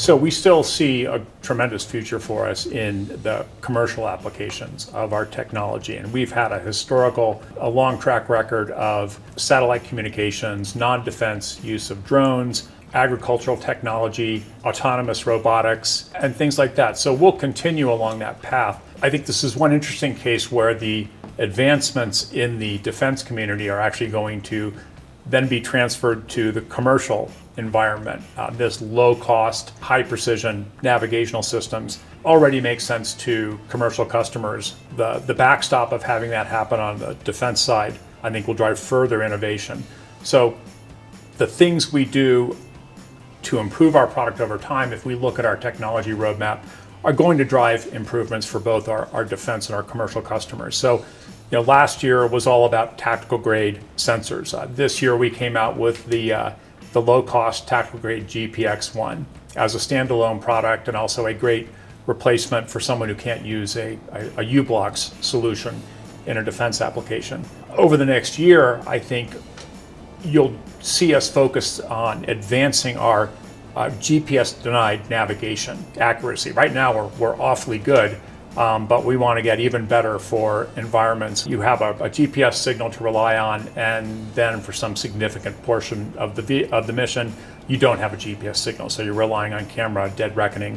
So we still see a tremendous future for us in the commercial applications of our technology. And we've had a long track record of satellite communications, non-defense use of drones, agricultural technology, autonomous robotics, and things like that. So we'll continue along that path. I think this is one interesting case where the advancements in the defense community are actually going to then be transferred to the commercial environment. This low-cost, high-precision navigational systems already make sense to commercial customers. The backstop of having that happen on the defense side, I think, will drive further innovation. So the things we do to improve our product over time, if we look at our technology roadmap, are going to drive improvements for both our defense and our commercial customers. So, last year was all about tactical grade sensors. This year we came out with the low-cost tactical grade GPX1 as a standalone product, and also a great replacement for someone who can't use a U-Blocks solution in a defense application. Over the next year, I think you'll see us focus on advancing our GPS-denied navigation accuracy. Right now we're awfully good, but we want to get even better for environments. You have a GPS signal to rely on, and then for some significant portion of the mission, you don't have a GPS signal. So you're relying on camera, dead reckoning,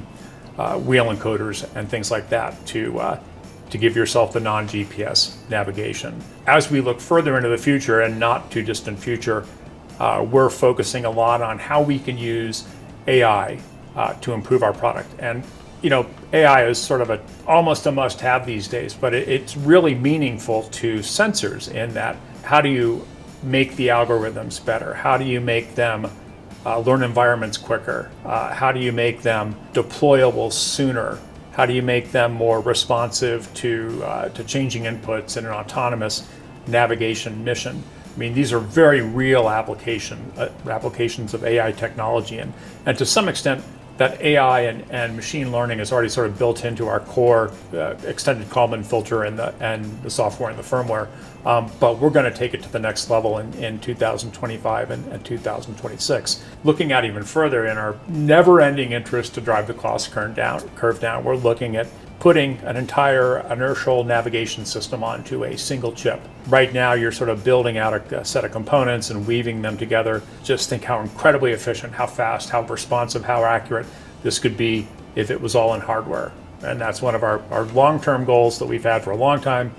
wheel encoders, and things like that to give yourself the non-GPS navigation. As we look further into the future, and not too distant future, we're focusing a lot on how we can use AI to improve our product. And AI is sort of almost a must-have these days, but it's really meaningful to sensors in that, how do you make the algorithms better? How do you make them learn environments quicker? How do you make them deployable sooner? How do you make them more responsive to changing inputs in an autonomous navigation mission? I mean, these are very real applications of AI technology, and to some extent, that AI and machine learning is already sort of built into our core extended Kalman filter and the software and the firmware. But we're going to take it to the next level in 2025 and 2026. Looking out even further, in our never-ending interest to drive the cost curve down, we're looking at putting an entire inertial navigation system onto a single chip. Right now, you're sort of building out a set of components and weaving them together. Just think how incredibly efficient, how fast, how responsive, how accurate this could be if it was all in hardware. And that's one of our long-term goals that we've had for a long time.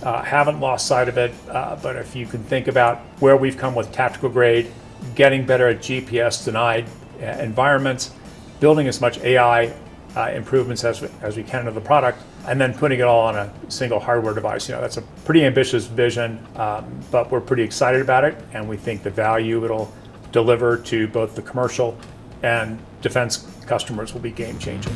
Haven't lost sight of it, but if you can think about where we've come with tactical grade, getting better at GPS-denied environments, building as much AI improvements as we can into the product, and then putting it all on a single hardware device. That's a pretty ambitious vision, but we're pretty excited about it, and we think the value it'll deliver to both the commercial and defense customers will be game-changing.